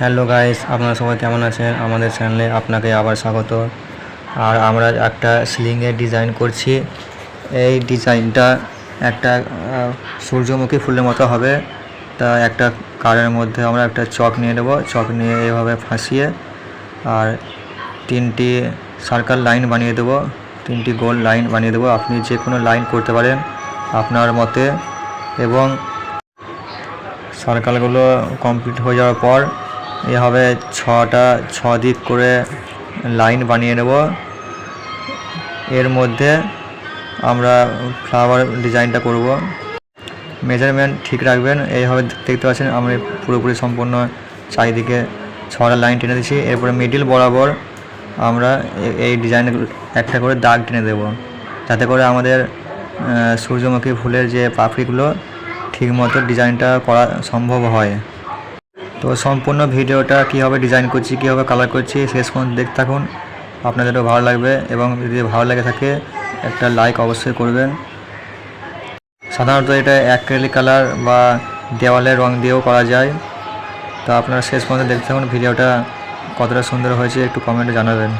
Hello guys, আপনারা সবাই কেমন আছেন? আমাদের চ্যানেলে আপনাকে আবার স্বাগত। আর আমরা একটা সিলিংয়ের ডিজাইন করছি। এই ডিজাইনটা একটা সূর্যমুখী ফুলের মতো হবে। তা একটা কারের মধ্যে আমরা একটা চক নিয়ে নেব, চক নিয়ে এভাবে ফাঁসিয়ে আর তিনটি সার্কেল লাইন বানিয়ে দেবো, তিনটি গোল লাইন বানিয়ে দেবো। আপনি যে কোনো লাইন করতে পারেন আপনার মতে। এবং সার্কেলগুলো কমপ্লিট হয়ে যাওয়ার পর এভাবে ছ দিক করে লাইন বানিয়ে নেব। এর মধ্যে আমরা ফ্লাওয়ার ডিজাইনটা করব। মেজারমেন্ট ঠিক রাখবেন। এইভাবে দেখতে পাচ্ছেন আমরা পুরোপুরি সম্পূর্ণ চারিদিকে 6টা লাইন টেনে দিচ্ছি। এরপরে মিডিল বরাবর আমরা এই ডিজাইন একটা করে দাগ টেনে দেব, যাতে করে আমাদের সূর্যমুখী ফুলের যে পাপড়িগুলো ঠিকমতো ডিজাইনটা করা সম্ভব হয়। তো সম্পূর্ণ ভিডিওটা কীভাবে ডিজাইন করছি, কীভাবে কালার করছি শেষ পর্যন্ত দেখতে থাকুন। আপনাদেরও ভালো লাগবে এবং যদি ভালো লাগে থাকে একটা লাইক অবশ্যই করবেন। সাধারণত এটা অ্যাক্রিলিক কালার বা দেওয়ালের রং দিয়েও করা যায়। তো আপনারা শেষ পর্যন্ত দেখতে থাকুন। ভিডিওটা কতটা সুন্দর হয়েছে একটু কমেন্টে জানাবেন।